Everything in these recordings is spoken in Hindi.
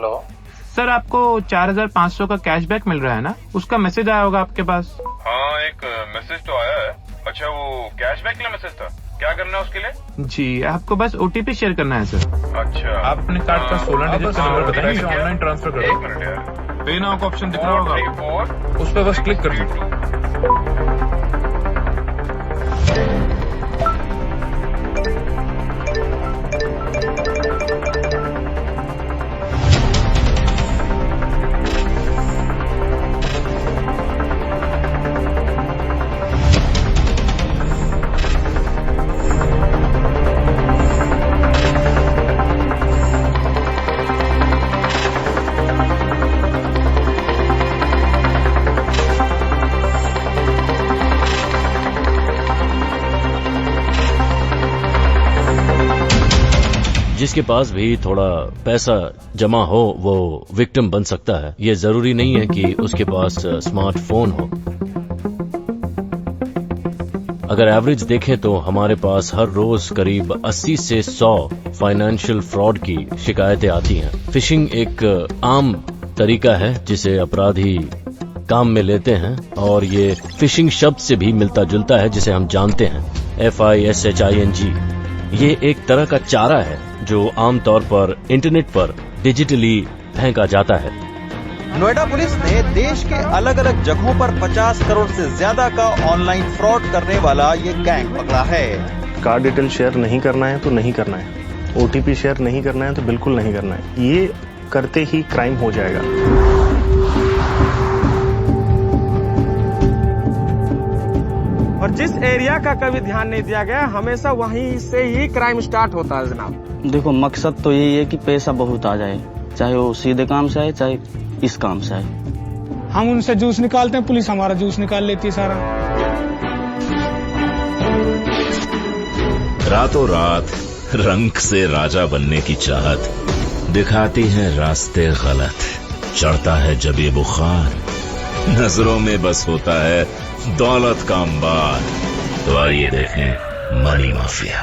हेलो सर, आपको 4500 का कैशबैक मिल रहा है ना? उसका मैसेज आया होगा आपके पास। हाँ, एक मैसेज तो आया है। अच्छा, वो कैशबैक के लिए मैसेज था? क्या करना है उसके लिए? जी, आपको बस OTP शेयर करना है सर। अच्छा, आप अपने कार्ड का 16 डिजिट का नंबर बताएंगे, ऑनलाइन ट्रांसफर कर एक दो। मिनट यार। पे नाउ का ऑप्शन दिख रहा होगा, 434 उस पर बस क्लिक कर दो। जिसके पास भी थोड़ा पैसा जमा हो वो विक्टिम बन सकता है। ये जरूरी नहीं है कि उसके पास स्मार्टफोन हो। अगर एवरेज देखें तो हमारे पास हर रोज करीब 80 से 100 फाइनेंशियल फ्रॉड की शिकायतें आती हैं। फिशिंग एक आम तरीका है जिसे अपराधी काम में लेते हैं और ये फिशिंग शब्द से भी मिलता जुलता है जिसे हम जानते हैं, FISHING। ये एक तरह का चारा है जो आमतौर पर इंटरनेट पर डिजिटली फेंका जाता है। नोएडा पुलिस ने देश के अलग अलग जगहों पर 50 करोड़ से ज्यादा का ऑनलाइन फ्रॉड करने वाला ये गैंग पकड़ा है। कार्ड डिटेल शेयर नहीं करना है तो नहीं करना है, OTP शेयर नहीं करना है तो बिल्कुल नहीं करना है। ये करते ही क्राइम हो जाएगा। और जिस एरिया का कभी ध्यान नहीं दिया गया, हमेशा वहीं से ही क्राइम स्टार्ट होता है जनाब। देखो, मकसद तो यही है कि पैसा बहुत आ जाए, चाहे वो सीधे काम से आए चाहे इस काम से आए। हम उनसे जूस निकालते हैं, पुलिस हमारा जूस निकाल लेती है सारा। रातों रात रंग से राजा बनने की चाहत दिखाती है रास्ते गलत। चढ़ता है जब ये बुखार, नजरों में बस होता है दौलत का अंबार। तो आइए देखें मनी माफिया।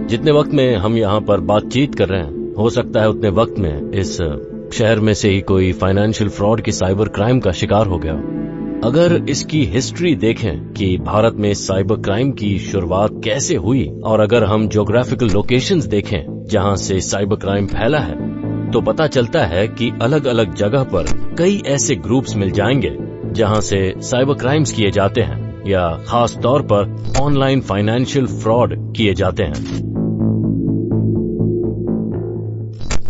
जितने वक्त में हम यहाँ पर बातचीत कर रहे हैं, हो सकता है उतने वक्त में इस शहर में से ही कोई फाइनेंशियल फ्रॉड की साइबर क्राइम का शिकार हो गया। अगर इसकी हिस्ट्री देखें कि भारत में साइबर क्राइम की शुरुआत कैसे हुई, और अगर हम ज्योग्राफिकल लोकेशंस देखें जहां से साइबर क्राइम फैला है, तो पता चलता है कि अलग अलग जगह पर कई ऐसे ग्रुप्स मिल जाएंगे जहां से साइबर क्राइम्स किए जाते हैं या खास तौर पर ऑनलाइन फाइनेंशियल फ्रॉड किए जाते हैं।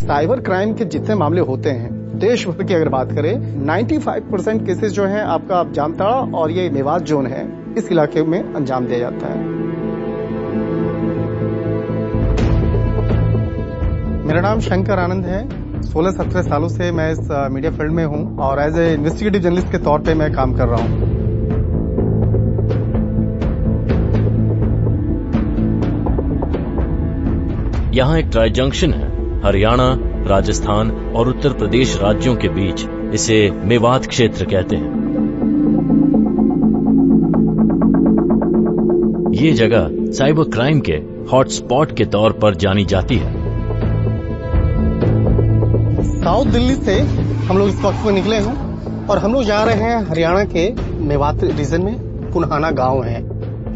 साइबर क्राइम के जितने मामले होते हैं देश भर की अगर बात करें, 95% केसेस जो हैं आपका जामताड़ा और ये मेवात जोन है, इस इलाके में अंजाम दिया जाता है। मेरा नाम शंकर आनंद है। 16-17 सालों से मैं इस मीडिया फील्ड में हूं और एज ए इन्वेस्टिगेटिव जर्नलिस्ट के तौर पे मैं काम कर रहा हूं। यहाँ एक ट्राई जंक्शन है, हरियाणा, राजस्थान और उत्तर प्रदेश राज्यों के बीच। इसे मेवात क्षेत्र कहते हैं। ये जगह साइबर क्राइम के हॉटस्पॉट के तौर पर जानी जाती है। साउथ दिल्ली से हम लोग इस वक्त में निकले हैं और हम लोग जा रहे हैं हरियाणा के मेवात रीजन में। पुनहाना गांव है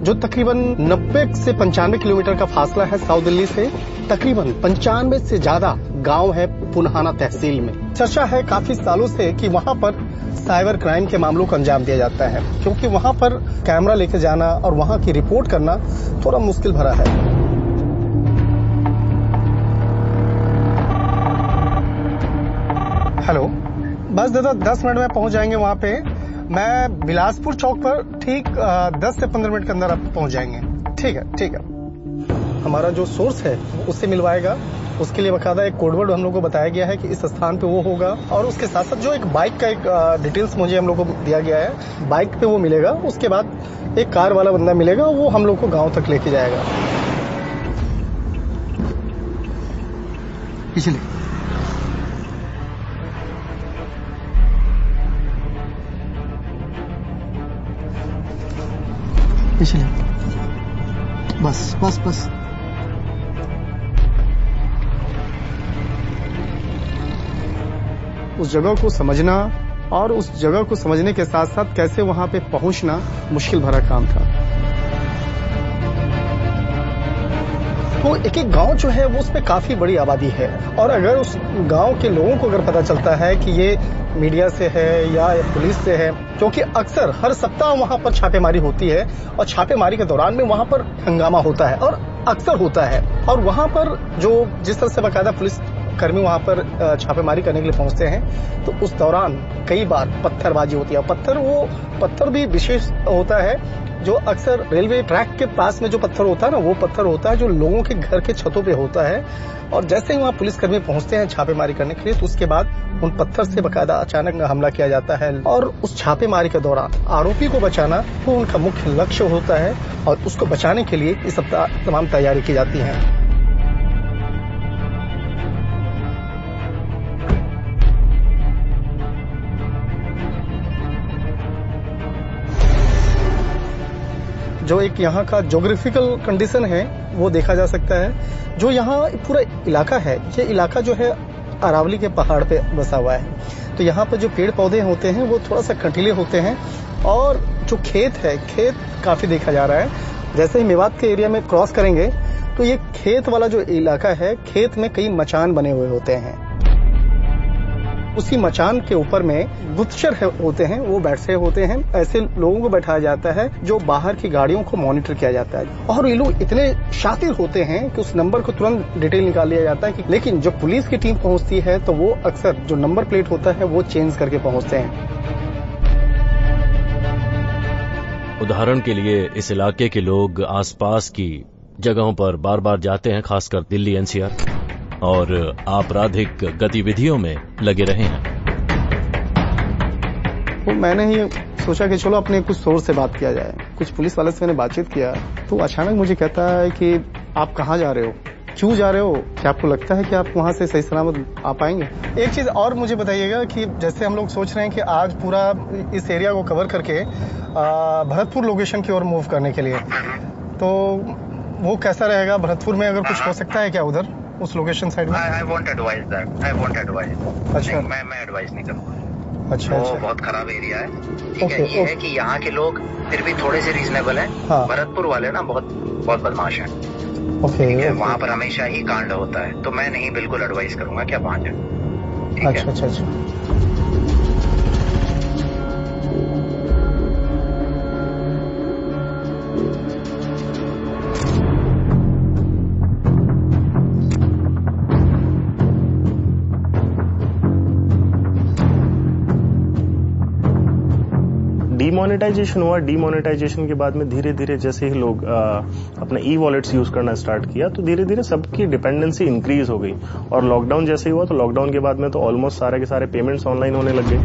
जो तकरीबन 90 से 95 किलोमीटर का फासला है साउथ दिल्ली से। तकरीबन 95 से ज्यादा गांव है पुनहाना तहसील में। चर्चा है काफी सालों से कि वहां पर साइबर क्राइम के मामलों को अंजाम दिया जाता है, क्योंकि वहां पर कैमरा लेके जाना और वहां की रिपोर्ट करना थोड़ा मुश्किल भरा है। हेलो, बस दादा 10 मिनट में पहुंच जाएंगे वहां पे। मैं बिलासपुर चौक पर ठीक 10 से 15 मिनट के अंदर आप पहुंच जाएंगे। ठीक है, ठीक है। हमारा जो सोर्स है उससे मिलवाएगा, उसके लिए बकायदा एक कोडवर्ड हम लोग को बताया गया है कि इस स्थान पे वो होगा। और उसके साथ साथ जो एक बाइक का एक डिटेल्स मुझे हम लोग को दिया गया है, बाइक पे वो मिलेगा। उसके बाद एक कार वाला बंदा मिलेगा, वो हम लोग को गांव तक लेके जाएगा। पिछले पीछे ले, बस बस बस। उस जगह को समझना और उस जगह को समझने के साथ साथ कैसे वहां पे पहुंचना मुश्किल भरा काम था। तो एक एक गांव जो है वो उसमें काफी बड़ी आबादी है, और अगर उस गांव के लोगों को अगर पता चलता है कि ये मीडिया से है या पुलिस से है, क्योंकि अक्सर हर सप्ताह वहां पर छापेमारी होती है और छापेमारी के दौरान में वहां पर हंगामा होता है और अक्सर होता है, और वहां पर जो जिस तरह से बाकायदा पुलिस कर्मी वहां पर छापेमारी करने के लिए पहुंचते हैं, तो उस दौरान कई बार पत्थरबाजी होती है। पत्थर भी विशेष होता है, जो अक्सर रेलवे ट्रैक के पास में जो पत्थर होता है ना, वो पत्थर होता है जो लोगों के घर के छतों पे होता है। और जैसे ही वहां पुलिसकर्मी पहुंचते हैं छापेमारी करने के लिए, तो उसके बाद उन पत्थर से बाकायदा अचानक हमला किया जाता है, और उस छापेमारी के दौरान आरोपी को बचाना वो उनका मुख्य लक्ष्य होता है, और उसको बचाने के लिए ये सब तमाम तैयारी की जाती है। जो एक यहाँ का ज्योग्राफिकल कंडीशन है वो देखा जा सकता है। जो यहाँ पूरा इलाका है, ये इलाका जो है अरावली के पहाड़ पे बसा हुआ है, तो यहाँ पर जो पेड़ पौधे होते हैं वो थोड़ा सा कंटीले होते हैं, और जो खेत है, खेत काफी देखा जा रहा है। जैसे ही मेवात के एरिया में क्रॉस करेंगे तो ये खेत वाला जो इलाका है, खेत में कई मचान बने हुए होते हैं। उसी मचान के ऊपर में गुप्तचर होते हैं, वो बैठे होते हैं। ऐसे लोगों को बैठाया जाता है जो बाहर की गाड़ियों को मॉनिटर किया जाता है, और ये लोग इतने शातिर होते हैं कि उस नंबर को तुरंत डिटेल निकाल लिया जाता है। लेकिन जब पुलिस की टीम पहुंचती है तो वो अक्सर जो नंबर प्लेट होता है वो चेंज करके पहुंचते हैं। उदाहरण के लिए इस इलाके के लोग आसपास की जगहों पर बार बार जाते हैं, खासकर दिल्ली एनसीआर, और आपराधिक गतिविधियों में लगे रहे हैं। तो मैंने ही सोचा कि चलो अपने कुछ सोर्स से बात किया जाए। कुछ पुलिस वाले से मैंने बातचीत किया, तो अचानक मुझे कहता है कि आप कहाँ जा रहे हो, क्यों जा रहे हो, क्या आपको लगता है कि आप वहां से सही सलामत आ पाएंगे? एक चीज और मुझे बताइएगा कि जैसे हम लोग सोच रहे हैं कि आज पूरा इस एरिया को कवर करके भरतपुर लोकेशन की ओर मूव करने के लिए, तो वो कैसा रहेगा? भरतपुर में अगर कुछ हो सकता है क्या उधर उस लोकेशन साइड में? I won't advise that. I won't advise. अच्छा, मैं एडवाइस नहीं करूँगा। अच्छा, वो अच्छा, बहुत खराब एरिया है। ठीक है, ये है कि यहाँ के लोग फिर भी थोड़े से रीजनेबल हैं। हाँ। भरतपुर वाले ना बहुत बदमाश हैं। ओके, ठीक है, वहाँ पर हमेशा ही कांड होता है, तो मैं नहीं बिल्कुल एडवाइस करूंगा कि आप वहाँ जाए। ठीक है? अच्छा अच्छा अच्छा। डीमोनेटाइजेशन हुआ। डीमोनेटाइजेशन के बाद में धीरे धीरे जैसे ही लोग अपने ई वॉलेट्स यूज करना स्टार्ट किया, तो धीरे धीरे सबकी डिपेंडेंसी इंक्रीज हो गई। और लॉकडाउन जैसे ही हुआ, तो लॉकडाउन के बाद में तो ऑलमोस्ट सारे के सारे पेमेंट्स ऑनलाइन होने लग गए।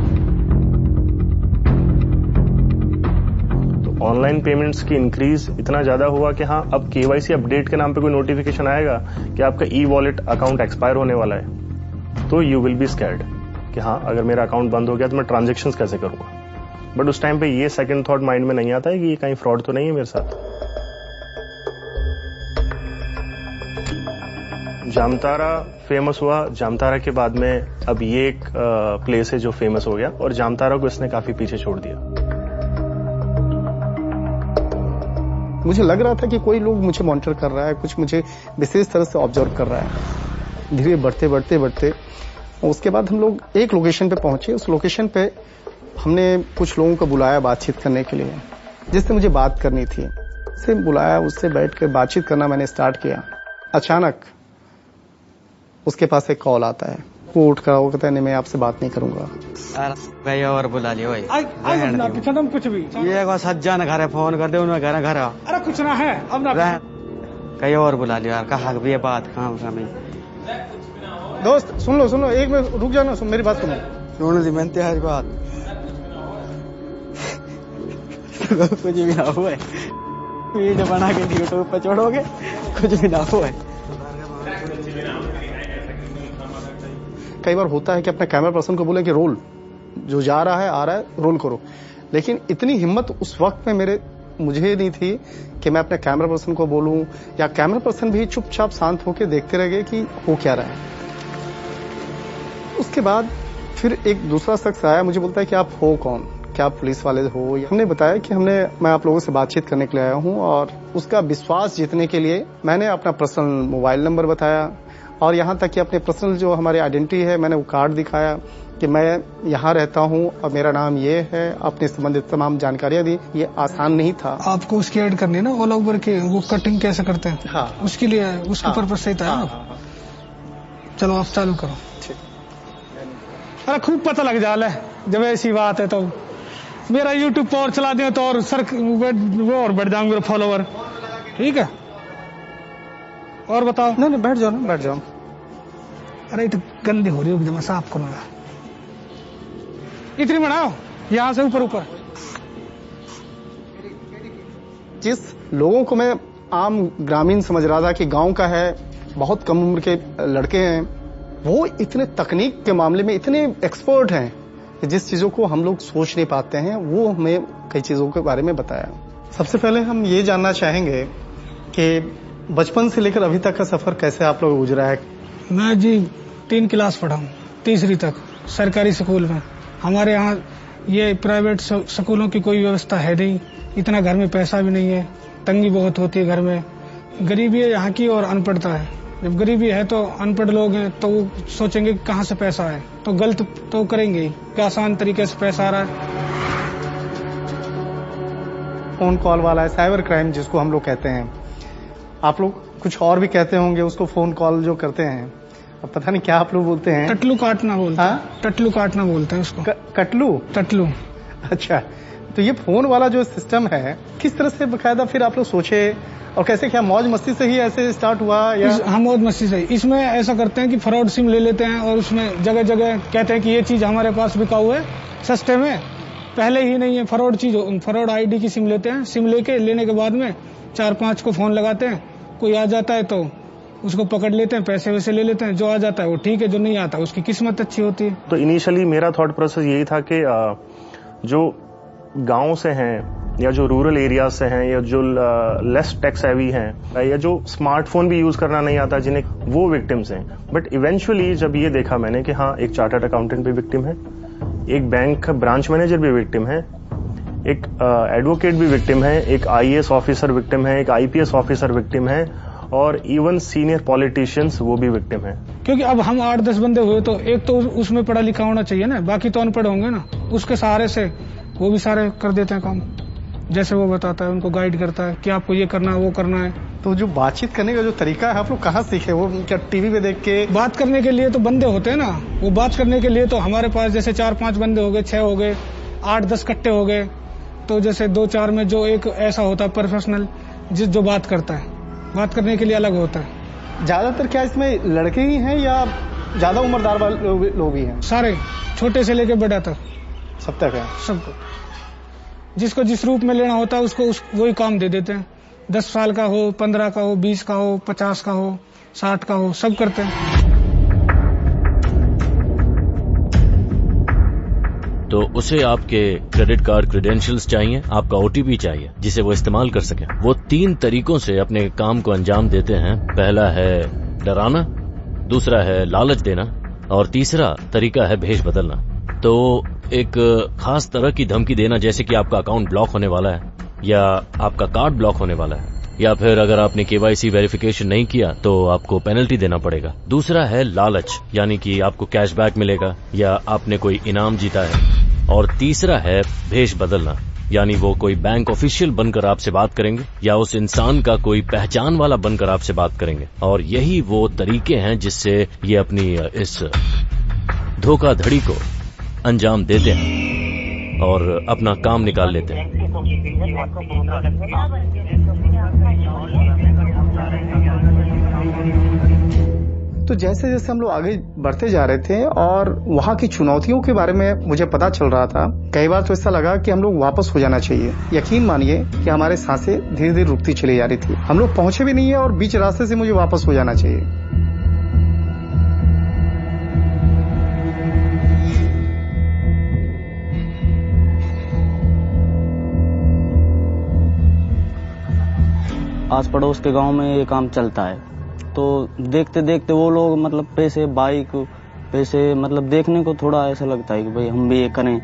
तो ऑनलाइन पेमेंट्स की इंक्रीज इतना ज्यादा हुआ कि हाँ, अब केवाईसी अपडेट के नाम पे कोई नोटिफिकेशन आएगा कि आपका ई वॉलेट अकाउंट एक्सपायर होने वाला है, तो यू विल बी स्कैर्ड कि हाँ, अगर मेरा अकाउंट बंद हो गया तो मैं ट्रांजेक्शन्स कैसे करूंगा। बट उस टाइम पे ये सेकंड थॉट माइंड में नहीं आता है कि ये कहीं फ्रॉड तो नहीं है मेरे साथ। जामतारा फेमस हुआ। जामतारा के बाद में अब ये एक प्लेस है जो फेमस हो गया, और जामतारा को इसने काफी पीछे छोड़ दिया। मुझे लग रहा था कि कोई लोग मुझे मॉनिटर कर रहा है, कुछ मुझे विशेष तरह से ऑब्जर्व कर रहा है। धीरे बढ़ते उसके बाद हम लोग एक लोकेशन पे पहुंचे। उस लोकेशन पे हमने कुछ लोगों को बुलाया बातचीत करने के लिए, जिससे मुझे बात करनी थी। उससे बुलाया, उससे बैठ कर बातचीत करना मैंने स्टार्ट किया। अचानक उसके पास एक कॉल आता है। वो उठ कर वो कहता है, नहीं, मैं आपसे बात नहीं करूंगा। कहीं और बुला लियो भाई, कुछ भी ये सज्जन घर है, फोन कर दे उन्हें, घर अरे कुछ ना है, अब ना कहीं और बुला लियो यार। कहा ये बात कहाँ दोस्त सुन लो, एक मिनट रुक जाना, मेरी बात सुनो। सुन ली मैंने तेरी बात। कुछ भी ना हुआ है, वीडियो बना के यूट्यूब पर छोड़ोगे, कुछ भी ना हुआ है। कई बार होता है कि अपने कैमरा पर्सन को बोले कि रोल, जो जा रहा है आ रहा है रोल करो, लेकिन इतनी हिम्मत उस वक्त में मेरे मुझे नहीं थी कि मैं अपने कैमरा पर्सन को बोलूं, या कैमरा पर्सन भी चुपचाप शांत होकर देखते रह गए कि हो क्या रहा है। उसके बाद फिर एक दूसरा शख्स आया, मुझे बोलता है कि आप हो कौन, क्या आप पुलिस वाले हो? हमने बताया कि मैं आप लोगों से बातचीत करने के लिए आया हूं, और उसका विश्वास जीतने के लिए मैंने अपना पर्सनल मोबाइल नंबर बताया, और यहां तक कि अपने पर्सनल जो हमारी आइडेंटिटी है मैंने वो कार्ड दिखाया कि मैं यहाँ रहता हूँ और मेरा नाम ये है, अपने संबंधित तमाम जानकारियां दी। ये आसान नहीं था। आपको उसकी ऐड करनी है ना, ऑल ओवर के वो कटिंग कैसे करते हैं? हाँ, उसके लिए उसके पर्पज से था। चलो आप चालू करो। अरे खूब पता लग जाला है जब ऐसी बात है तो। मेरा यूट्यूब पर और चला दिया तो और वो और बढ़ जाऊंगे मेरे फॉलोवर। ठीक है, और बताओ। नहीं बैठ जाओ ना, बैठ जाओ। अरे तो गंदी हो रही होगी, मैं साफ करूंगा। इतनी बनाओ यहां से ऊपर ऊपर। जिस लोगों को मैं आम ग्रामीण समझ रहा था कि गांव का है, बहुत कम उम्र के लड़के हैं, वो इतने तकनीक के मामले में इतने एक्सपर्ट हैं कि जिस चीजों को हम लोग सोच नहीं पाते हैं, वो हमें कई चीजों के बारे में बताया। सबसे पहले हम ये जानना चाहेंगे कि बचपन से लेकर अभी तक का सफर कैसे आप लोग गुजरा है? मैं जी 3 क्लास पढ़ा हूँ, 3री तक सरकारी स्कूल में। हमारे यहाँ ये प्राइवेट स्कूलों की कोई व्यवस्था है नहीं, इतना घर में पैसा भी नहीं है, तंगी बहुत होती है घर में, गरीबी है यहाँ की और अनपढ़ता है। जब गरीबी है तो अनपढ़ लोग हैं तो वो सोचेंगे कि कहाँ से पैसा है, तो गलत तो करेंगे ही कि आसान तरीके से पैसा आ रहा है। फोन कॉल वाला है, साइबर क्राइम जिसको हम लोग कहते हैं, आप लोग कुछ और भी कहते होंगे उसको, फोन कॉल जो करते हैं, अब पता नहीं क्या आप लोग बोलते हैं। टटलू काटना बोलते हैं। टटलू काटना बोलते हैं उसको। टटलू। अच्छा, तो ये फोन वाला जो सिस्टम है किस तरह से बकायदा फिर आप लोग सोचे, और कैसे, क्या मौज मस्ती से ही ऐसे स्टार्ट हुआ या? हाँ, मौज मस्ती से। इसमें ऐसा करते हैं कि फ्रॉड सिम ले लेते हैं और उसमें जगह जगह कहते हैं कि ये चीज हमारे पास बिकाऊ है सस्ते में, पहले ही नहीं है फ्रॉड चीज, फ्रॉड आईडी की सिम लेते हैं। सिम लेने के बाद में 4-5 को फोन लगाते हैं, कोई आ जाता है तो उसको पकड़ लेते हैं, पैसे वैसे ले लेते हैं, जो आ जाता है वो ठीक है, जो नहीं आता उसकी किस्मत अच्छी होती है। तो इनिशियली मेरा थॉट प्रोसेस यही था कि जो गांव से हैं या जो रूरल एरिया से हैं या जो लेस टेक्स हैवी हैं या जो स्मार्टफोन भी यूज करना नहीं आता जिन्हें, वो विक्टिम्स हैं। बट इवेंचुअली जब ये देखा मैंने कि हाँ, एक चार्टर्ड अकाउंटेंट भी विक्टिम है, एक बैंक ब्रांच मैनेजर भी विक्टिम है, एक एडवोकेट भी विक्टिम है, एक IAS ऑफिसर विक्टिम है, एक IPS ऑफिसर विक्टिम है, और इवन सीनियर पॉलिटिशियंस वो भी विक्टिम है। क्योंकि अब हम 8-10 बंदे हुए तो एक तो उसमें पढ़ा लिखा होना चाहिए ना, बाकी तो अनपढ़ होंगे ना, उसके सहारे से वो भी सारे कर देते हैं काम, जैसे वो बताता है, उनको गाइड करता है कि आपको ये करना है, वो करना है। तो जो बातचीत करने का जो तरीका है आप लोग कहाँ सीखे? वो क्या टीवी पे देख के? बात करने के लिए तो बंदे होते हैं ना, वो बात करने के लिए तो हमारे पास जैसे 4-5 बंदे हो गए, 6 हो गए, 8-10 कट्टे हो गए, तो जैसे 2-4 में जो एक ऐसा होता है प्रोफेशनल जो बात करता है, बात करने के लिए अलग होता है। ज्यादातर क्या इसमें लड़के ही हैं या ज्यादा उम्रदार वाले लोग भी हैं? सारे, छोटे से लेकर बड़ा तक, सब तक है। सबको जिसको जिस रूप में लेना होता है उसको वही काम दे देते हैं। 10 साल का हो, 15 का हो, 20 का हो, 50 का हो, 60 का हो, सब करते हैं। तो उसे आपके क्रेडिट कार्ड क्रेडेंशियल्स चाहिए, आपका OTP चाहिए जिसे वो इस्तेमाल कर सके। वो 3 तरीकों से अपने काम को अंजाम देते हैं। पहला है डराना, दूसरा है लालच देना, और तीसरा तरीका है भेष बदलना। तो एक खास तरह की धमकी देना, जैसे कि आपका अकाउंट ब्लॉक होने वाला है, या आपका कार्ड ब्लॉक होने वाला है, या फिर अगर आपने KYC वेरिफिकेशन नहीं किया तो आपको पेनल्टी देना पड़ेगा। दूसरा है लालच, यानी कि आपको कैशबैक मिलेगा या आपने कोई इनाम जीता है। और तीसरा है भेष बदलना, यानी वो कोई बैंक ऑफिशियल बनकर आपसे बात करेंगे या उस इंसान का कोई पहचान वाला बनकर आपसे बात करेंगे। और यही वो तरीके हैं जिससे ये अपनी इस धोखाधड़ी को अंजाम देते हैं और अपना काम निकाल लेते हैं। तो जैसे जैसे हम लोग आगे बढ़ते जा रहे थे और वहाँ की चुनौतियों के बारे में मुझे पता चल रहा था, कई बार तो ऐसा लगा कि हम लोग वापस हो जाना चाहिए। यकीन मानिए कि हमारे सांसें धीरे धीरे रुकती चली जा रही थी, हम लोग पहुंचे भी नहीं है और बीच रास्ते से मुझे वापस हो जाना चाहिए। आस पड़ोस के गांव में ये काम चलता है। तो देखते देखते वो लोग मतलब पैसे बाइक पैसे मतलब देखने को थोड़ा ऐसा लगता है कि भाई हम भी ये करें।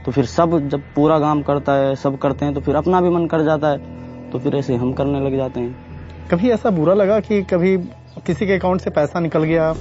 तो फिर सब जब पूरा काम करता है सब करते हैं तो फिर अपना भी मन कर जाता है, तो फिर ऐसे हम करने लग जाते हैं। कभी ऐसा बुरा लगा कि कभी किसी के अकाउंट से पैसा निकल गया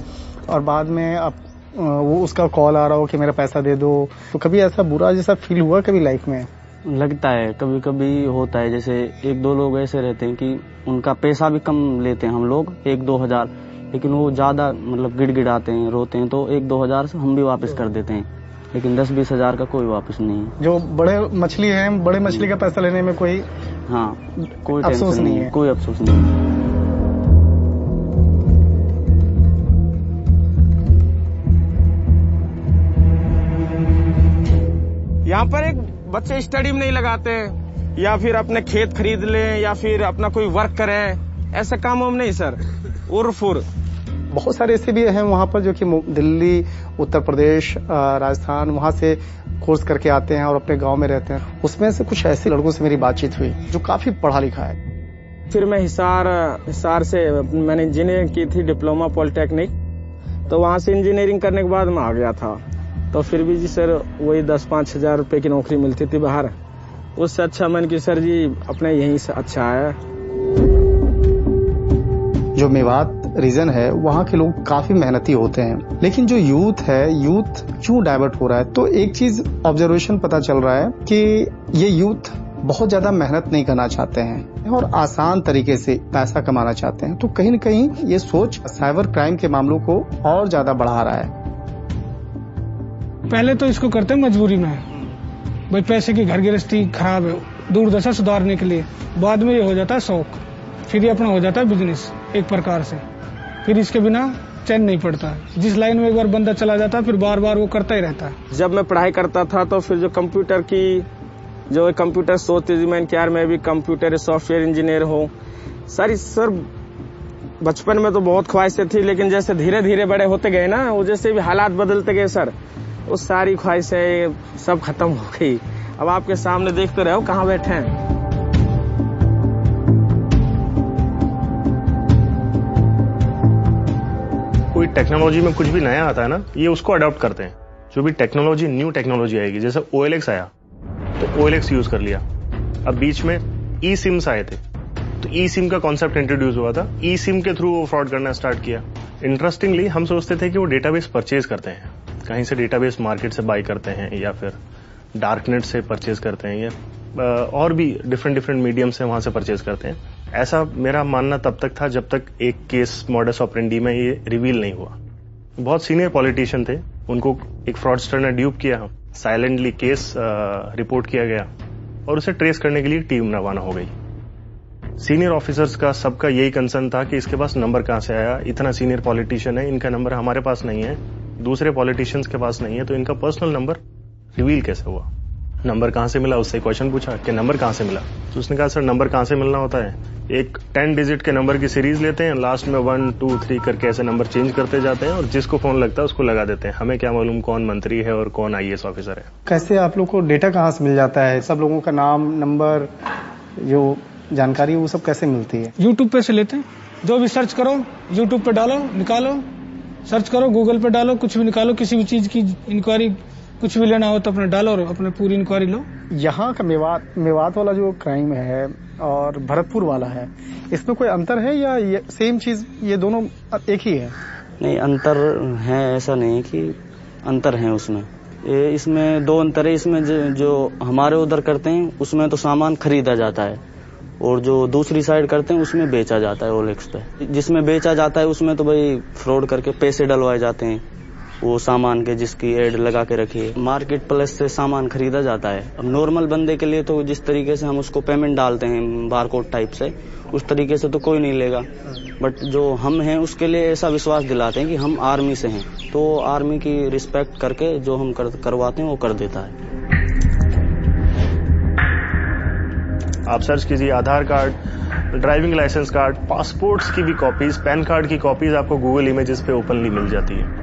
और बाद में आप वो उसका कॉल आ रहा हो कि मेरा पैसा दे दो, तो कभी ऐसा बुरा जैसा फील हुआ कभी लाइफ में? लगता है, कभी कभी होता है। जैसे 1-2 लोग ऐसे रहते हैं कि उनका पैसा भी कम लेते हैं हम लोग 1-2 हजार, लेकिन वो ज्यादा मतलब गिड़गिड़ाते हैं रोते हैं तो 1-2 हजार से हम भी वापस कर देते हैं, लेकिन 10-20 हजार का कोई वापस नहीं है। जो बड़े मछली है, बड़े मछली का पैसा लेने में कोई कोई अफसोस नहीं है, कोई अफसोस नहीं है। यहाँ पर एक बच्चे स्टडी में नहीं लगाते या फिर अपने खेत खरीद लें या फिर अपना कोई वर्क करें, ऐसे कामों में नहीं सर। उर्फुर बहुत सारे ऐसे भी हैं वहाँ पर जो कि दिल्ली, उत्तर प्रदेश, राजस्थान वहाँ से कोर्स करके आते हैं और अपने गांव में रहते हैं। उसमें से कुछ ऐसे लड़कों से मेरी बातचीत हुई जो काफी पढ़ा लिखा है। फिर मैं हिसार से मैंने इंजीनियरिंग की थी, डिप्लोमा पॉलिटेक्निक, तो वहाँ से इंजीनियरिंग करने के बाद मैं आ गया था। तो फिर भी जी सर वही 10-5 हजार रुपए की नौकरी मिलती थी बाहर, उससे अच्छा मैंने कि सर जी अपने यहीं से अच्छा है। जो मेवात रीजन है वहाँ के लोग काफी मेहनती होते हैं, लेकिन जो यूथ क्यों डाइवर्ट हो रहा है? तो एक चीज ऑब्जर्वेशन पता चल रहा है कि ये यूथ बहुत ज्यादा मेहनत नहीं करना चाहते हैं और आसान तरीके से पैसा कमाना चाहते हैं। तो कहीं न कहीं ये सोच साइबर क्राइम के मामलों को और ज्यादा बढ़ा रहा है। पहले तो इसको करते हैं मजबूरी में, भाई पैसे की घर गृहस्थी खराब है, दुर्दशा सुधारने के लिए। बाद में ये हो जाता है शौक, फिर ये अपना हो जाता है बिजनेस एक प्रकार से। फिर इसके बिना चैन नहीं पड़ता। जिस लाइन में एक बार बंदा चला जाता है फिर बार बार वो करता ही रहता है। जब मैं पढ़ाई करता था तो फिर जो कंप्यूटर सोचती थी मैं कि यार मैं भी कंप्यूटर सॉफ्टवेयर इंजीनियर हूँ। सारी सर बचपन में तो बहुत ख्वाहिशें थी, लेकिन जैसे धीरे धीरे बड़े होते गए ना, वो जैसे भी हालात बदलते गए सर, वो सारी ख्वाहिशें सब खत्म हो गई। अब आपके सामने देखते रहो कहाँ बैठे हैं। कोई टेक्नोलॉजी में कुछ भी नया आता है ना, ये उसको अडॉप्ट करते हैं। जो भी टेक्नोलॉजी न्यू टेक्नोलॉजी आएगी, जैसे OLX आया तो OLX यूज कर लिया। अब बीच में ई सिम्स आए थे तो ई सिम का कॉन्सेप्ट इंट्रोड्यूस हुआ था, ई सिम के थ्रू वो फ्रॉड करना स्टार्ट किया। इंटरेस्टिंगली हम सोचते थे कि वो डेटाबेस परचेज करते हैं, कहीं से डेटाबेस मार्केट से बाय करते हैं या फिर डार्कनेट से परचेज करते हैं या और भी डिफरेंट मीडियम से वहां से परचेज करते हैं। ऐसा मेरा मानना तब तक था जब तक एक केस मॉडस ऑपरेंडी में ये रिवील नहीं हुआ। बहुत सीनियर पॉलिटिशियन थे, उनको एक फ्रॉडस्टर ने ड्यूप किया, साइलेंटली केस रिपोर्ट किया गया और उसे ट्रेस करने के लिए टीम रवाना हो गई। सीनियर ऑफिसर्स का सबका यही कंसर्न था कि इसके पास नंबर कहां से आया, इतना सीनियर पॉलिटिशियन है, इनका नंबर हमारे पास नहीं है, दूसरे पॉलिटिशियंस के पास नहीं है, तो इनका पर्सनल नंबर रिवील कैसे हुआ, नंबर कहां से मिला। उससे क्वेश्चन पूछा कि नंबर कहां से मिला, तो उसने कहा सर नंबर कहां से मिलना होता है, एक 10 डिजिट के नंबर की सीरीज लेते हैं, लास्ट में 1 2 3 करके ऐसे नंबर चेंज करते जाते हैं और जिसको फोन लगता है उसको लगा देते हैं। हमें क्या मालूम कौन मंत्री है और कौन IAS ऑफिसर है। कैसे आप लोग को डेटा कहाँ से मिल जाता है? सब लोगों का नाम, नंबर, जो जानकारी वो सब कैसे मिलती है? यूट्यूब पे से लेते हैं। जो भी सर्च करो यूट्यूब पे डालो, निकालो, सर्च करो, गूगल पे डालो, कुछ भी निकालो, किसी भी चीज की इंक्वायरी कुछ भी लेना हो तो अपने डालो और अपने पूरी इंक्वायरी लो। यहाँ का मेवात वाला जो क्राइम है और भरतपुर वाला है, इसमें कोई अंतर है या ये सेम चीज, ये दोनों एक ही है? नहीं, अंतर है, ऐसा नहीं कि अंतर है उसमें। इसमें 2 अंतर है। इसमें जो हमारे उधर करते हैं उसमें तो सामान खरीदा जाता है और जो दूसरी साइड करते हैं उसमें बेचा जाता है OLX पे। जिसमें बेचा जाता है उसमें तो भाई फ्रॉड करके पैसे डलवाए जाते हैं वो सामान के, जिसकी एड लगा के रखी है। मार्केट प्लेस से सामान खरीदा जाता है। अब नॉर्मल बंदे के लिए तो जिस तरीके से हम उसको पेमेंट डालते हैं बारकोड टाइप से, उस तरीके से तो कोई नहीं लेगा, बट जो हम हैं उसके लिए ऐसा विश्वास दिलाते हैं कि हम आर्मी से हैं, तो आर्मी की रिस्पेक्ट करके जो हम करवाते हैं वो कर देता है। आप सर्च कीजिए Aadhaar card, driving licence card, passports की भी कॉपीज, पैन कार्ड की कॉपीज आपको गूगल इमेजेस पे ओपनली मिल जाती है।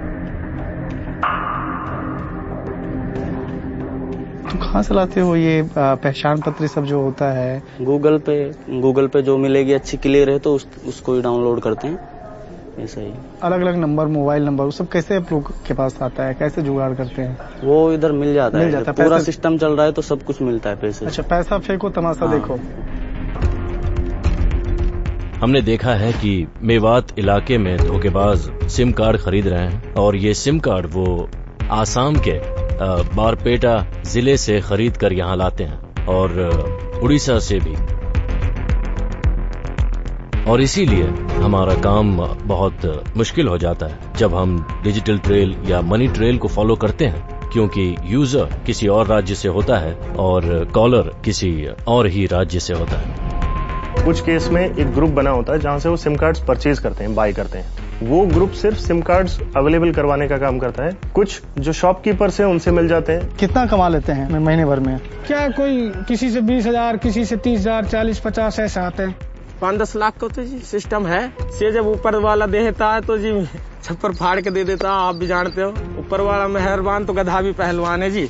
तो कहाँ से लाते हो ये पहचान पत्र सब जो होता है? गूगल पे जो मिलेगी अच्छी क्लियर है तो उसको ही डाउनलोड करते हैं। ऐसा ही अलग अलग नंबर, मोबाइल नंबर, वो सब कैसे आप लोग के पास आता है, कैसे जुगाड़ करते हैं? वो इधर मिल जाता है पूरा सिस्टम चल रहा है तो सब कुछ मिलता है पैसे। अच्छा, पैसा फेंको तमाशा देखो। हमने देखा है कि मेवात इलाके में धोखेबाज सिम कार्ड खरीद रहे हैं और ये सिम कार्ड वो आसाम के बारपेटा जिले से खरीद कर यहाँ लाते हैं और उड़ीसा से भी। और इसीलिए हमारा काम बहुत मुश्किल हो जाता है जब हम डिजिटल ट्रेल या मनी ट्रेल को फॉलो करते हैं, क्योंकि यूजर किसी और राज्य से होता है और कॉलर किसी और ही राज्य से होता है। कुछ केस में एक ग्रुप बना होता है जहां से वो सिम कार्ड्स परचेज करते हैं, बाय करते हैं। वो ग्रुप सिर्फ सिम कार्ड्स अवेलेबल करवाने का काम करता है। कुछ जो शॉपकीपर्स हैं उनसे मिल जाते हैं। कितना कमा लेते हैं महीने भर में? क्या कोई किसी से 20,000, किसी से 30,000, 40-50 ऐसा आते हैं। 5-10 लाख का तो जी सिस्टम है। से जब ऊपर वाला देता है तो जी छप्पर फाड़ के दे देता है। आप भी जानते हो ऊपर वाला मेहरबान तो गधा भी पहलवान है जी।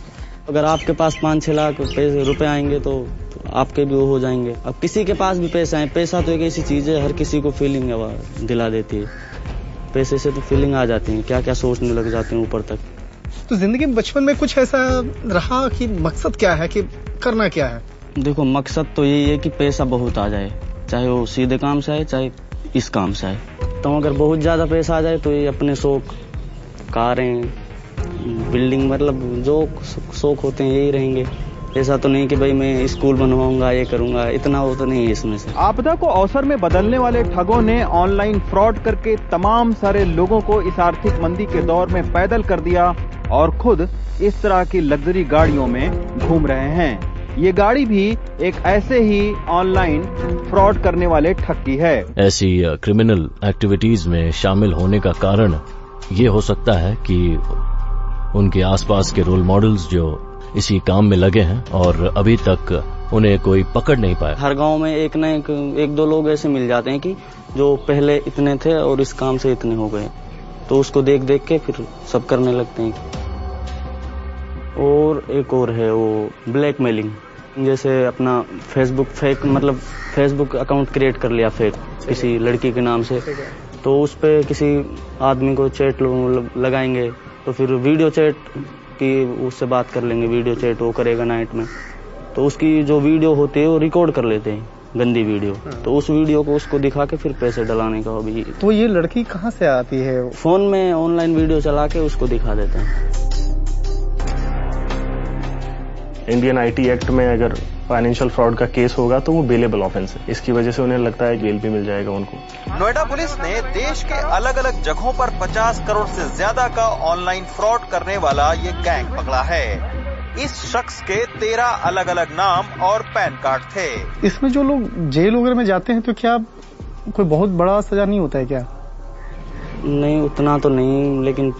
अगर आपके पास 5-6 लाख रुपए आएंगे तो आपके भी वो हो जाएंगे। अब किसी के पास भी पैसा है, पैसा तो एक ऐसी चीज है हर किसी को फीलिंग दिला देती है। पैसे से तो फीलिंग आ जाती है, क्या क्या सोचने लग जाते हैं ऊपर तक। तो जिंदगी में बचपन में कुछ ऐसा रहा कि मकसद क्या है, कि करना क्या है? देखो मकसद तो यही है कि पैसा बहुत आ जाए, चाहे वो सीधे काम से आए चाहे इस काम से आए। तो अगर बहुत ज्यादा पैसा आ जाए तो ये अपने शौक, कारें, बिल्डिंग, मतलब जो शौक होते हैं यही रहेंगे। ऐसा तो नहीं कि भाई मैं स्कूल बनवाऊंगा, ये करूंगा, इतना वो तो नहीं है इसमें से। आपदा को अवसर में बदलने वाले ठगों ने ऑनलाइन फ्रॉड करके तमाम सारे लोगों को इस आर्थिक मंदी के दौर में पैदल कर दिया और खुद इस तरह की लग्जरी गाड़ियों में घूम रहे हैं। ये गाड़ी भी एक ऐसे ही ऑनलाइन फ्रॉड करने वाले ठग की है। ऐसी क्रिमिनल एक्टिविटीज में शामिल होने का कारण ये हो सकता है कि उनके आसपास के रोल मॉडल्स जो इसी काम में लगे हैं और अभी तक उन्हें कोई पकड़ नहीं पाया। हर गांव में एक न एक दो लोग ऐसे मिल जाते हैं कि जो पहले इतने थे और इस काम से इतने हो गए, तो उसको देख देख के फिर सब करने लगते हैं। और एक और है वो ब्लैकमेलिंग, जैसे अपना फेसबुक अकाउंट क्रिएट कर लिया फेक किसी लड़की के नाम से, तो उस पे किसी आदमी को चैट लगाएंगे तो फिर वीडियो चैट कि उससे बात कर लेंगे, वीडियो चैट वो करेगा नाइट में, तो उसकी जो वीडियो होती है वो रिकॉर्ड कर लेते हैं, गंदी वीडियो, तो उस वीडियो को उसको दिखा के फिर पैसे डलाने का। अभी तो ये लड़की कहाँ से आती है? फोन में ऑनलाइन वीडियो चला के उसको दिखा देते हैं। इंडियन आईटी एक्ट में अगर फाइनेंशियल फ्रॉड का केस होगा तो वो बेलेबल ऑफेंस है। इसकी वजह से उन्हें लगता है बेल भी मिल जाएगा उनको। नोएडा पुलिस ने देश के अलग अलग जगहों पर 50 करोड़ से ज्यादा का ऑनलाइन फ्रॉड करने वाला ये गैंग पकड़ा है। इस शख्स के 13 अलग अलग नाम और पैन कार्ड थे। इसमें जो लोग जेल वगैरह में जाते हैं तो क्या कोई बहुत बड़ा सजा नहीं होता है क्या? नहीं, उतना तो नहीं, लेकिन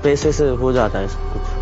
पैसे से हो जाता है सब कुछ।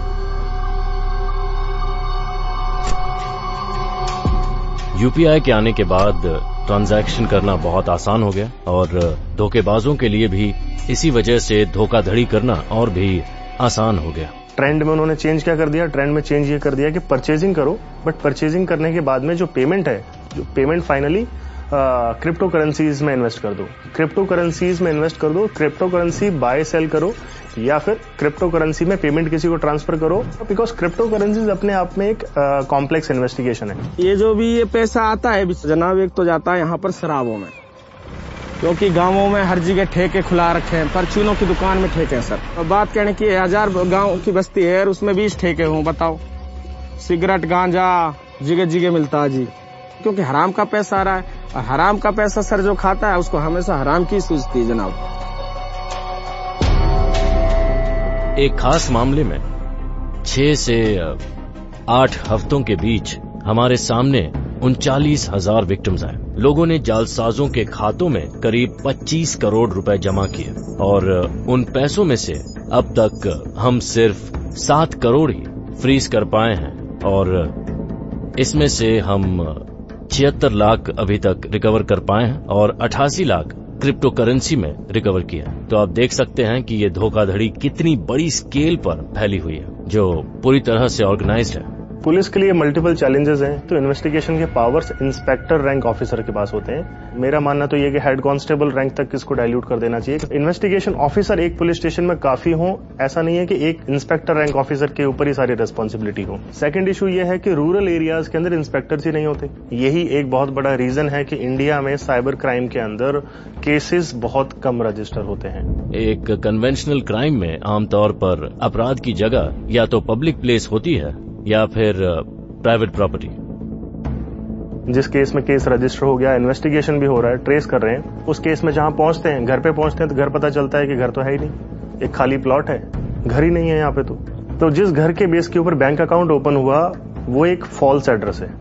यूपीआई के आने के बाद ट्रांजैक्शन करना बहुत आसान हो गया और धोखेबाजों के लिए भी इसी वजह से धोखाधड़ी करना और भी आसान हो गया। ट्रेंड में उन्होंने चेंज क्या कर दिया? ट्रेंड में चेंज ये कर दिया कि परचेजिंग करो, बट परचेजिंग करने के बाद में जो पेमेंट है, जो पेमेंट फाइनली क्रिप्टो करेंसीज में इन्वेस्ट कर दो। क्रिप्टो करेंसीज में इन्वेस्ट कर दो, क्रिप्टो करेंसी बाय सेल करो या फिर क्रिप्टो करेंसी में पेमेंट किसी को ट्रांसफर करो, बिकॉज क्रिप्टो करेंसीज अपने आप में एक कॉम्प्लेक्स इन्वेस्टिगेशन है। ये जो भी ये पैसा आता है जनाब, एक तो जाता है यहाँ पर शराबों में, क्योंकि गांवों में हर जगह ठेके खुला रखे हैं, परचूनों की दुकान में ठेके हैं सर। और बात कहने की 1000 गांव की बस्ती है और उसमें 20 ठेके हों, बताओ। सिगरेट गांजा जगह जगह मिलता है जी, क्योंकि हराम का पैसा आ रहा है और हराम का पैसा सर जो खाता है उसको हमेशा हराम की सूझती है जनाब। एक खास मामले में 6 से 8 हफ्तों के बीच हमारे सामने 39,000 विक्टिम्स आए। लोगों ने जालसाजों के खातों में करीब 25 करोड़ रुपए जमा किए और उन पैसों में से अब तक हम सिर्फ 7 करोड़ ही फ्रीज कर पाए हैं और इसमें से हम 76 लाख अभी तक रिकवर कर पाए हैं और 88 लाख क्रिप्टो करेंसी में रिकवर किया। तो आप देख सकते हैं कि ये धोखाधड़ी कितनी बड़ी स्केल पर फैली हुई है, जो पूरी तरह से ऑर्गेनाइज्ड है। पुलिस के लिए मल्टीपल चैलेंजेस हैं, तो इन्वेस्टिगेशन के पावर्स इंस्पेक्टर रैंक ऑफिसर के पास होते हैं। मेरा मानना तो ये कि हेड कांस्टेबल रैंक तक इसको डाइल्यूट कर देना चाहिए। इन्वेस्टिगेशन ऑफिसर एक पुलिस स्टेशन में काफी हो, ऐसा नहीं है कि एक इंस्पेक्टर रैंक ऑफिसर के ऊपर ही सारी रिस्पॉन्सिबिलिटी हो। सेकंड इशू ये है कि रूरल एरियाज के अंदर इंस्पेक्टर्स ही नहीं होते। यही एक बहुत बड़ा रीजन है कि इंडिया में साइबर क्राइम के अंदर केसेस बहुत कम रजिस्टर होते हैं। एक कन्वेंशनल क्राइम में आमतौर पर अपराध की जगह या तो पब्लिक प्लेस होती है या फिर प्राइवेट प्रॉपर्टी। जिस केस में केस रजिस्टर हो गया, इन्वेस्टिगेशन भी हो रहा है, ट्रेस कर रहे हैं, उस केस में जहां पहुंचते हैं, घर पे पहुंचते हैं तो घर पता चलता है कि घर तो है ही नहीं, एक खाली प्लॉट है, घर ही नहीं है यहाँ पे। तो जिस घर के बेस के ऊपर बैंक अकाउंट ओपन हुआ वो एक फॉल्स एड्रेस है,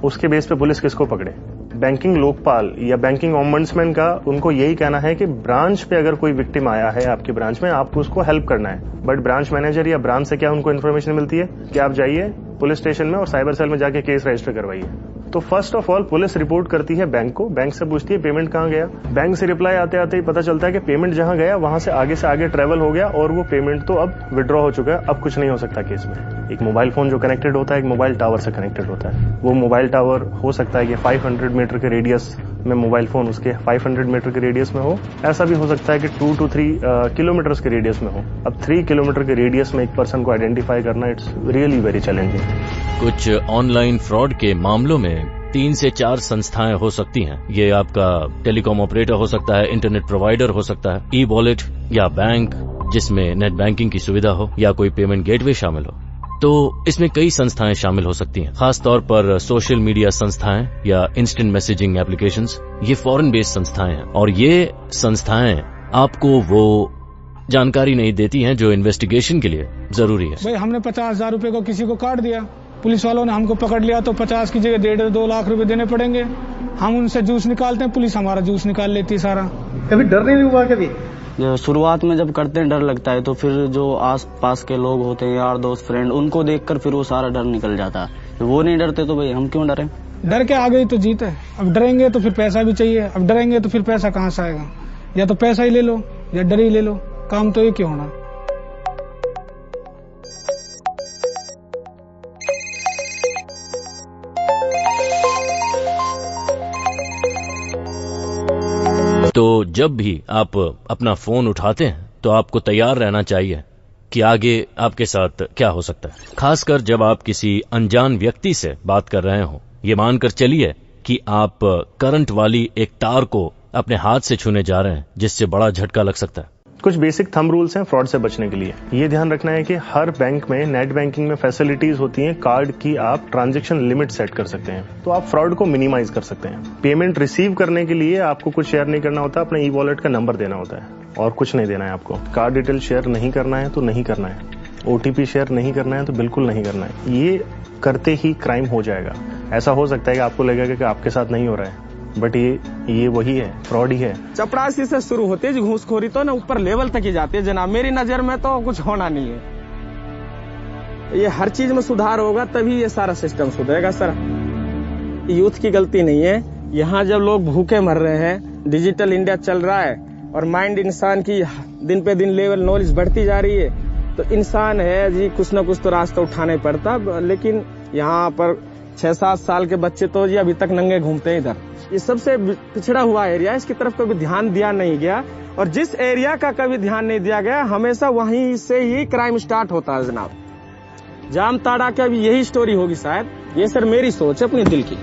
उसके बेस पे पुलिस किसको पकड़े? बैंकिंग लोकपाल या बैंकिंग ऑम्बड्समैन का उनको यही कहना है कि ब्रांच पे अगर कोई विक्टिम आया है आपकी ब्रांच में, आपको उसको हेल्प करना है। बट ब्रांच मैनेजर या ब्रांच से क्या उनको इन्फॉर्मेशन मिलती है कि आप जाइए पुलिस स्टेशन में और साइबर सेल में जाके केस रजिस्टर करवाइए। तो first of all police report करती है बैंक को, बैंक से पूछती है पेमेंट कहाँ गया। बैंक से रिप्लाई आते आते ही पता चलता है कि पेमेंट जहां गया वहां से आगे ट्रेवल हो गया और वो पेमेंट तो अब विड्रॉ हो चुका है, अब कुछ नहीं हो सकता केस में। एक मोबाइल फोन जो कनेक्टेड होता है एक मोबाइल टावर से कनेक्टेड होता है, वो मोबाइल टावर हो सकता है कि 500 मीटर के रेडियस में मोबाइल फोन उसके 500 मीटर के रेडियस में हो, ऐसा भी हो सकता है कि 2 to 3 किलोमीटर के रेडियस में हो। अब 3 किलोमीटर के रेडियस में एक पर्सन को आइडेंटिफाई करना इट्स रियली वेरी चैलेंजिंग। कुछ ऑनलाइन फ्रॉड के मामलों में 3 से 4 संस्थाएं हो सकती हैं। ये आपका टेलीकॉम ऑपरेटर हो सकता है, इंटरनेट प्रोवाइडर हो सकता है, ई वॉलेट या बैंक जिसमें नेट बैंकिंग की सुविधा हो, या कोई पेमेंट गेटवे शामिल हो। तो इसमें कई संस्थाएं शामिल हो सकती हैं, खासतौर पर सोशल मीडिया संस्थाएं या इंस्टेंट मैसेजिंग एप्लीकेशंस। ये फॉरेन बेस्ड संस्थाएं हैं और ये संस्थाएं आपको वो जानकारी नहीं देती हैं जो इन्वेस्टिगेशन के लिए जरूरी है। भाई हमने 50,000 रुपए को किसी को काट दिया, पुलिस वालों ने हमको पकड़ लिया तो 50 की जगह 1.5-2 लाख रुपए देने पड़ेंगे। हम उनसे जूस निकालते हैं, पुलिस हमारा जूस निकाल लेती है सारा। कभी डर नहीं हुआ? कभी शुरुआत में जब करते हैं डर लगता है, तो फिर जो आस पास के लोग होते हैं, यार दोस्त फ्रेंड, उनको देखकर फिर वो सारा डर निकल जाता है। वो नहीं डरते तो भाई हम क्यों डरें? डर के आगे ही तो जीत है। अब डरेंगे तो फिर पैसा भी चाहिए, अब डरेंगे तो फिर पैसा कहाँ से आएगा? या तो पैसा ही ले लो या डर ही ले लो, काम तो एक ही होना। तो जब भी आप अपना फोन उठाते हैं तो आपको तैयार रहना चाहिए कि आगे आपके साथ क्या हो सकता है, खासकर जब आप किसी अनजान व्यक्ति से बात कर रहे हो। ये मानकर चलिए कि आप करंट वाली एक तार को अपने हाथ से छूने जा रहे हैं, जिससे बड़ा झटका लग सकता है। कुछ बेसिक थंब रूल्स हैं फ्रॉड से बचने के लिए। ये ध्यान रखना है कि हर बैंक में नेट बैंकिंग में फैसिलिटीज होती हैं, कार्ड की आप ट्रांजैक्शन लिमिट सेट कर सकते हैं, तो आप फ्रॉड को मिनिमाइज कर सकते हैं। पेमेंट रिसीव करने के लिए आपको कुछ शेयर नहीं करना होता, अपना ई वॉलेट का नंबर देना होता है और कुछ नहीं देना है आपको। कार्ड डिटेल शेयर नहीं करना है तो नहीं करना है, OTP शेयर नहीं करना है तो बिल्कुल नहीं करना है। ये करते ही क्राइम हो जाएगा। ऐसा हो सकता है कि आपको लगेगा कि आपके साथ नहीं हो रहा है, बट ये वही है, फ्रॉड ही है। चपरासी से शुरू होती है घूसखोरी, तो ना ऊपर लेवल तक ही जाती है जनाब। मेरी नजर में तो कुछ होना नहीं है। ये हर चीज में सुधार होगा तभी ये सारा सिस्टम सुधरेगा सर। यूथ की गलती नहीं है। यहाँ जब लोग भूखे मर रहे हैं, डिजिटल इंडिया चल रहा है और माइंड इंसान की दिन पे दिन लेवल नॉलेज बढ़ती जा रही है, तो इंसान है जी कुछ न कुछ तो रास्ता उठाना ही पड़ता। लेकिन यहाँ पर 6-7 साल के बच्चे तो जी अभी तक नंगे घूमते हैं इधर। ये सबसे पिछड़ा हुआ एरिया, इसकी तरफ कभी ध्यान दिया नहीं गया, और जिस एरिया का कभी ध्यान नहीं दिया गया हमेशा वहीं से ही क्राइम स्टार्ट होता है जनाब। जामताड़ा का भी यही स्टोरी होगी शायद। ये सर मेरी सोच है अपने दिल की।